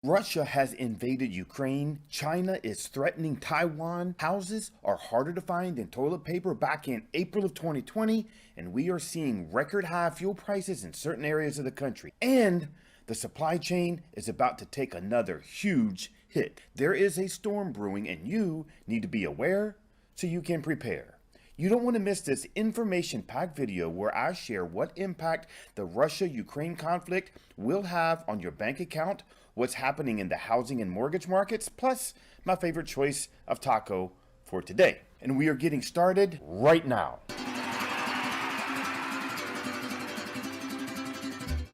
Russia has invaded Ukraine. China is threatening Taiwan. Houses are harder to find than toilet paper back in April of 2020. And we are seeing record high fuel prices in certain areas of the country. And the supply chain is about to take another huge hit. There is a storm brewing, and you need to be aware so you can prepare. You don't want to miss this information-packed video where I share what impact the Russia-Ukraine conflict will have on your bank account, what's happening in the housing and mortgage markets, plus my favorite choice of taco for today. And we are getting started right now.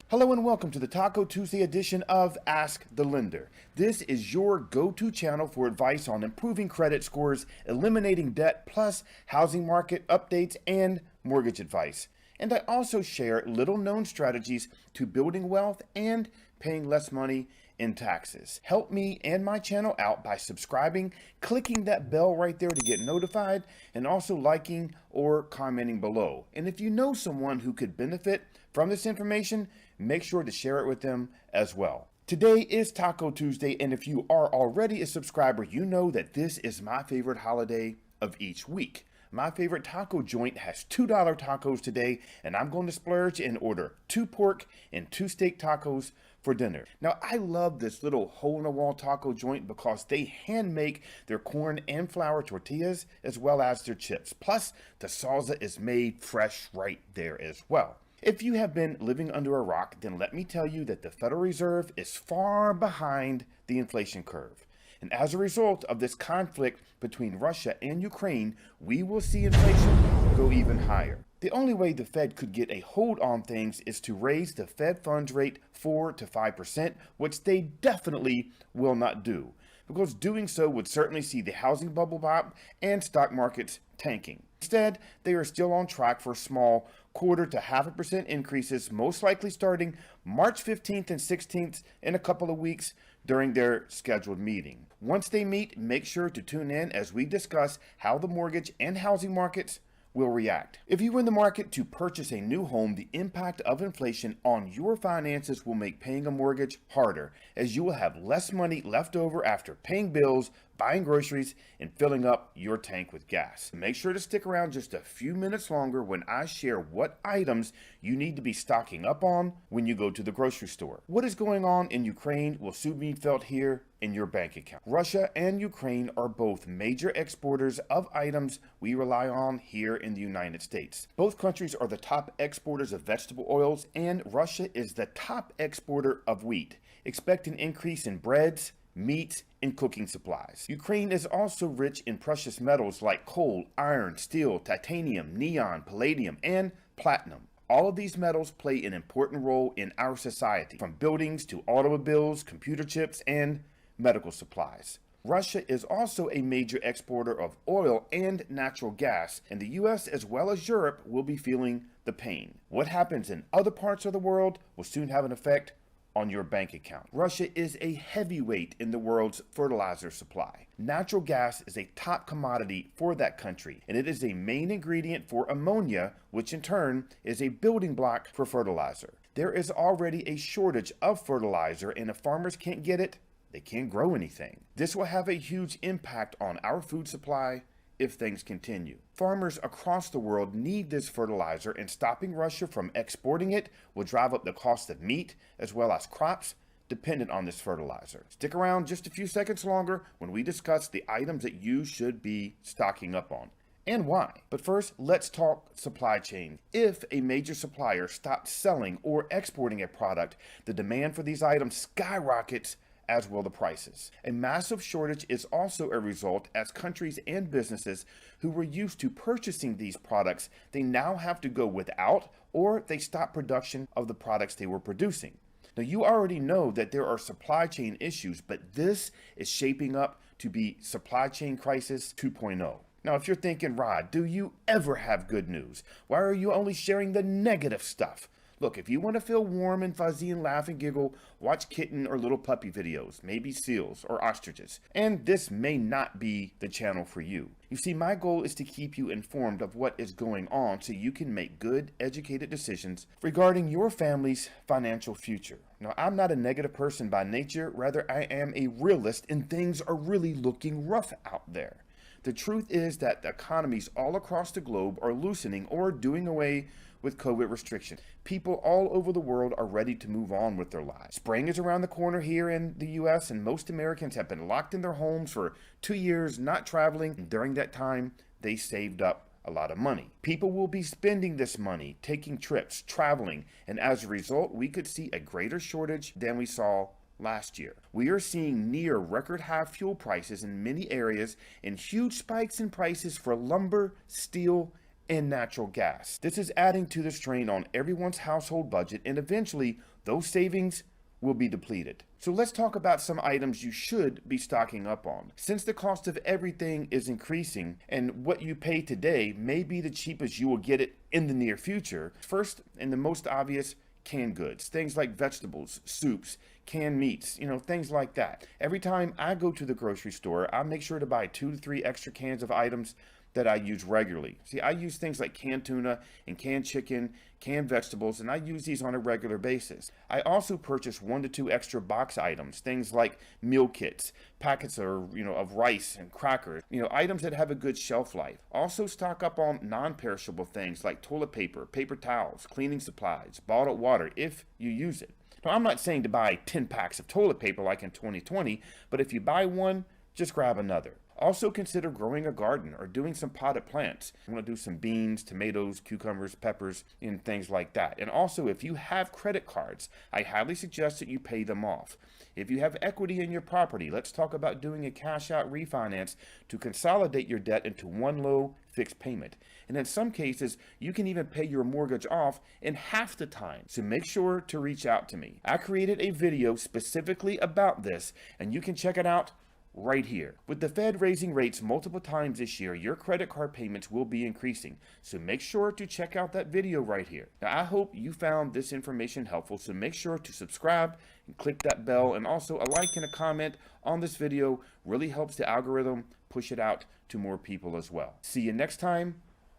Hello and welcome to the Taco Tuesday edition of Ask the Lender. This is your go-to channel for advice on improving credit scores, eliminating debt, plus housing market updates and mortgage advice. And I also share little-known strategies to building wealth and paying less money in taxes. Help me and my channel out by subscribing, clicking that bell right there to get notified, and also liking or commenting below. And if you know someone who could benefit from this information, make sure to share it with them as well. Today is Taco Tuesday, and if you are already a subscriber, you know that this is my favorite holiday of each week. My favorite taco joint has $2 tacos today, and I'm going to splurge and order 2 pork and 2 steak tacos for dinner. Now, I love this little hole-in-the-wall taco joint because they hand make their corn and flour tortillas as well as their chips. Plus, the salsa is made fresh right there as well. If you have been living under a rock, then let me tell you that the Federal Reserve is far behind the inflation curve. And as a result of this conflict between Russia and Ukraine, we will see inflation go even higher. The only way the Fed could get a hold on things is to raise the Fed funds rate 4 to 5%, which they definitely will not do, because doing so would certainly see the housing bubble pop and stock markets tanking. Instead, they are still on track for small 1/4 to 0.5% increases, most likely starting March 15th and 16th in a couple of weeks during their scheduled meeting. Once they meet, make sure to tune in as we discuss how the mortgage and housing markets will react. If you are in the market to purchase a new home, the impact of inflation on your finances will make paying a mortgage harder, as you will have less money left over after paying bills, buying groceries, and filling up your tank with gas. Make sure to stick around just a few minutes longer when I share what items you need to be stocking up on when you go to the grocery store. What is going on in Ukraine will soon be felt here in your bank account. Russia and Ukraine are both major exporters of items we rely on here in the United States. Both countries are the top exporters of vegetable oils, and Russia is the top exporter of wheat. Expect an increase in breads, meats, and cooking supplies. Ukraine is also rich in precious metals like coal, iron, steel, titanium, neon, palladium, and platinum. All of these metals play an important role in our society, from buildings to automobiles, computer chips, and medical supplies. Russia is also a major exporter of oil and natural gas, and the US as well as Europe will be feeling the pain. What happens in other parts of the world will soon have an effect on your bank account. Russia is a heavyweight in the world's fertilizer supply. Natural gas is a top commodity for that country, and it is a main ingredient for ammonia, which in turn is a building block for fertilizer. There is already a shortage of fertilizer, and if farmers can't get it, they can't grow anything. This will have a huge impact on our food supply if things continue. Farmers across the world need this fertilizer, and stopping Russia from exporting it will drive up the cost of meat as well as crops dependent on this fertilizer. Stick around just a few seconds longer when we discuss the items that you should be stocking up on and why. But first, let's talk supply chain. If a major supplier stops selling or exporting a product, the demand for these items skyrockets, as will the prices. A massive shortage is also a result, as countries and businesses who were used to purchasing these products, they now have to go without, or they stop production of the products they were producing. Now, you already know that there are supply chain issues, but this is shaping up to be supply chain crisis 2.0. Now, if you're thinking, Rod, do you ever have good news? Why are you only sharing the negative stuff? Look, if you want to feel warm and fuzzy and laugh and giggle, watch kitten or little puppy videos, maybe seals or ostriches. And this may not be the channel for you. You see, my goal is to keep you informed of what is going on so you can make good, educated decisions regarding your family's financial future. Now, I'm not a negative person by nature, rather I am a realist, and things are really looking rough out there. The truth is that the economies all across the globe are loosening or doing away with COVID restrictions. People all over the world are ready to move on with their lives. Spring is around the corner here in the US, and most Americans have been locked in their homes for 2 years, not traveling. And during that time, they saved up a lot of money. People will be spending this money, taking trips, traveling, and as a result, we could see a greater shortage than we saw last year. We are seeing near record high fuel prices in many areas and huge spikes in prices for lumber, steel, and natural gas. This is adding to the strain on everyone's household budget, and eventually those savings will be depleted. So let's talk about some items you should be stocking up on. Since the cost of everything is increasing and what you pay today may be the cheapest you will get it in the near future, first and the most obvious, canned goods, things like vegetables, soups, canned meats, things like that. Every time I go to the grocery store, I make sure to buy 2 to 3 extra cans of items that I use regularly. See, I use things like canned tuna and canned chicken, canned vegetables, and I use these on a regular basis. I also purchase 1 to 2 extra box items, things like meal kits, packets of rice and crackers, items that have a good shelf life. Also stock up on non-perishable things like toilet paper, paper towels, cleaning supplies, bottled water if you use it. Now, I'm not saying to buy 10 packs of toilet paper like in 2020, but if you buy one, just grab another. Also consider growing a garden or doing some potted plants. You want to do some beans, tomatoes, cucumbers, peppers, and things like that. And also, if you have credit cards, I highly suggest that you pay them off. If you have equity in your property, let's talk about doing a cash out refinance to consolidate your debt into one low fixed payment. And in some cases, you can even pay your mortgage off in half the time. So make sure to reach out to me. I created a video specifically about this, and you can check it out right here. With the Fed raising rates multiple times this year, your credit card payments will be increasing. So make sure to check out that video right here. Now, I hope you found this information helpful, so make sure to subscribe and click that bell, and also a like and a comment on this video really helps the algorithm push it out to more people as well. See you next time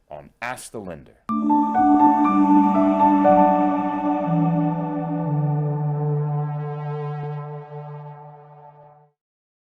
on Ask the Lender.